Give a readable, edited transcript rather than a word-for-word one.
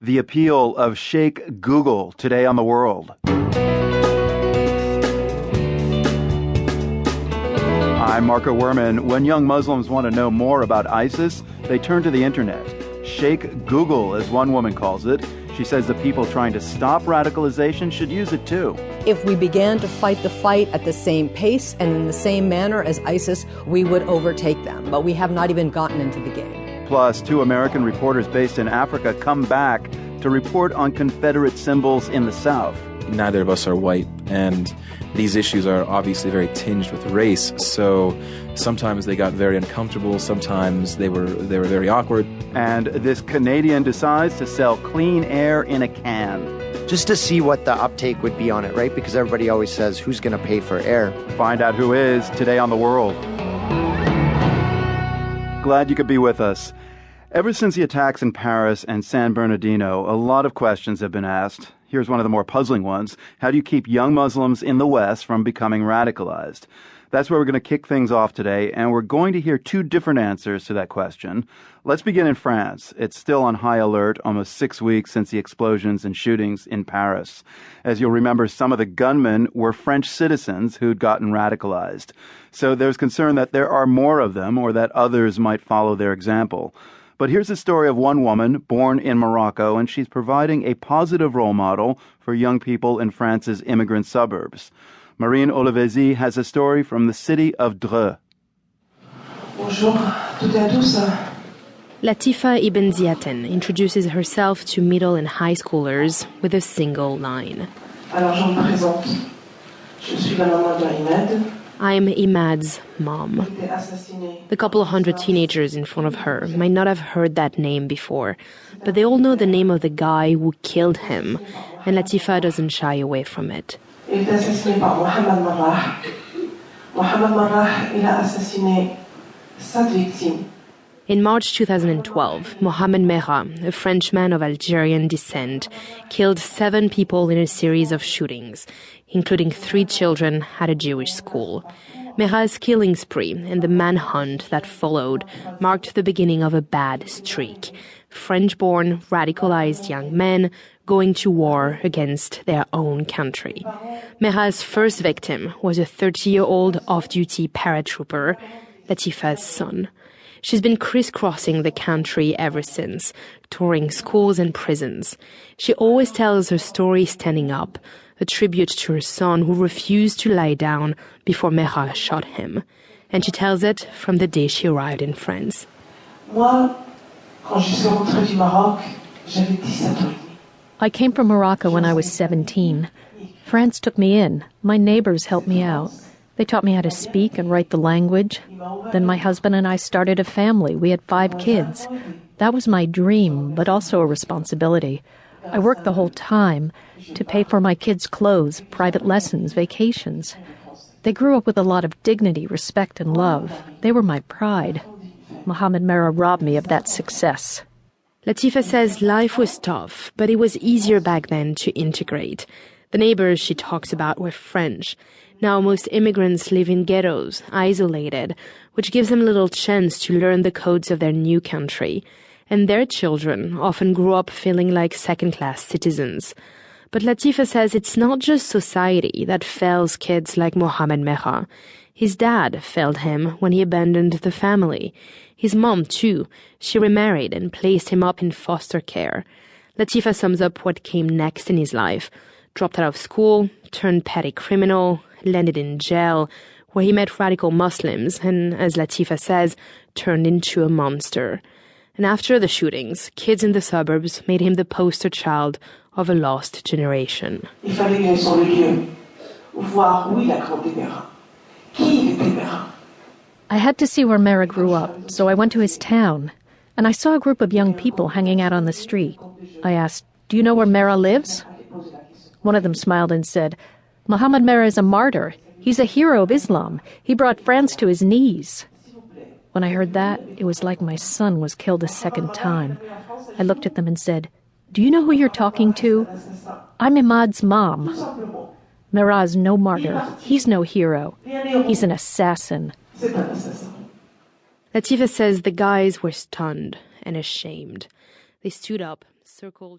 The appeal of Sheikh Google today on The World. I'm Marco Werman. When young Muslims want to know more about ISIS, they turn to the internet. Sheikh Google, as one woman calls it. She says the people trying to stop radicalization should use it too. If we began to fight the fight at the same pace and in the same manner as ISIS, we would overtake them. But we have not even gotten into the game. Plus, 2 American reporters based in Africa come back to report on Confederate symbols in the South. Neither of us are white, and these issues are obviously very tinged with race, so sometimes they got very uncomfortable, sometimes they were very awkward. And this Canadian decides to sell clean air in a can. Just to see what the uptake would be on it, right? Because everybody always says, who's going to pay for air? Find out who is today on The World. Glad you could be with us. Ever since the attacks in Paris and San Bernardino, a lot of questions have been asked. Here's one of the more puzzling ones. How do you keep young Muslims in the West from becoming radicalized? That's where we're going to kick things off today, and we're going to hear 2 different answers to that question. Let's begin in France. It's still on high alert almost 6 weeks since the explosions and shootings in Paris. As you'll remember, some of the gunmen were French citizens who'd gotten radicalized. So there's concern that there are more of them or that others might follow their example. But here's the story of one woman born in Morocco, and she's providing a positive role model for young people in France's immigrant suburbs. Marine Olivesi has a story from the city of Dreux. Bonjour, toutes et à tous. Latifa Ibn Ziaten introduces herself to middle and high schoolers with a single line. Alors je me présente. Je suis la maman d'Ahmed. I'm Imad's mom. The couple of hundred teenagers in front of her might not have heard that name before, but they all know the name of the guy who killed him, and Latifa doesn't shy away from it. Il est assassiné par Mohamed Marrah. Mohamed Marrah, il a assassiné 7 victimes. In March 2012, Mohamed Merah, a Frenchman of Algerian descent, killed 7 people in a series of shootings, including 3 children at a Jewish school. Merah's killing spree and the manhunt that followed marked the beginning of a bad streak. French-born, radicalized young men going to war against their own country. Merah's first victim was a 30-year-old off-duty paratrooper, Latifa's son. She's been crisscrossing the country ever since, touring schools and prisons. She always tells her story standing up, a tribute to her son who refused to lie down before Merah shot him. And she tells it from the day she arrived in France. Moi, quand je suis rentrée du Maroc, j'avais 17 ans. I came from Morocco when I was 17. France took me in. My neighbors helped me out. They taught me how to speak and write the language. Then my husband and I started a family. We had 5 kids. That was my dream, but also a responsibility. I worked the whole time to pay for my kids' clothes, private lessons, vacations. They grew up with a lot of dignity, respect, and love. They were my pride. Mohamed Merah robbed me of that success. Latifa says life was tough, but it was easier back then to integrate. The neighbors she talks about were French. Now most immigrants live in ghettos, isolated, which gives them little chance to learn the codes of their new country. And their children often grew up feeling like second-class citizens. But Latifa says it's not just society that fails kids like Mohamed Merah. His dad failed him when he abandoned the family. His mom, too. She remarried and placed him up in foster care. Latifa sums up what came next in his life. Dropped out of school, turned petty criminal, landed in jail, where he met radical Muslims and, as Latifa says, turned into a monster. And after the shootings, kids in the suburbs made him the poster child of a lost generation. Il fallait aller sur le lieu, voir où il a grandi Merah. Qui était Merah? I had to see where Merah grew up, so I went to his town, and I saw a group of young people hanging out on the street. I asked, "Do you know where Merah lives?" One of them smiled and said, "Mohamed Merah is a martyr. He's a hero of Islam. He brought France to his knees." When I heard that, it was like my son was killed a second time. I looked at them and said, "Do you know who you're talking to? I'm Imad's mom. Merah is no martyr. He's no hero. He's an assassin." Latifa says the guys were stunned and ashamed. They stood up, circled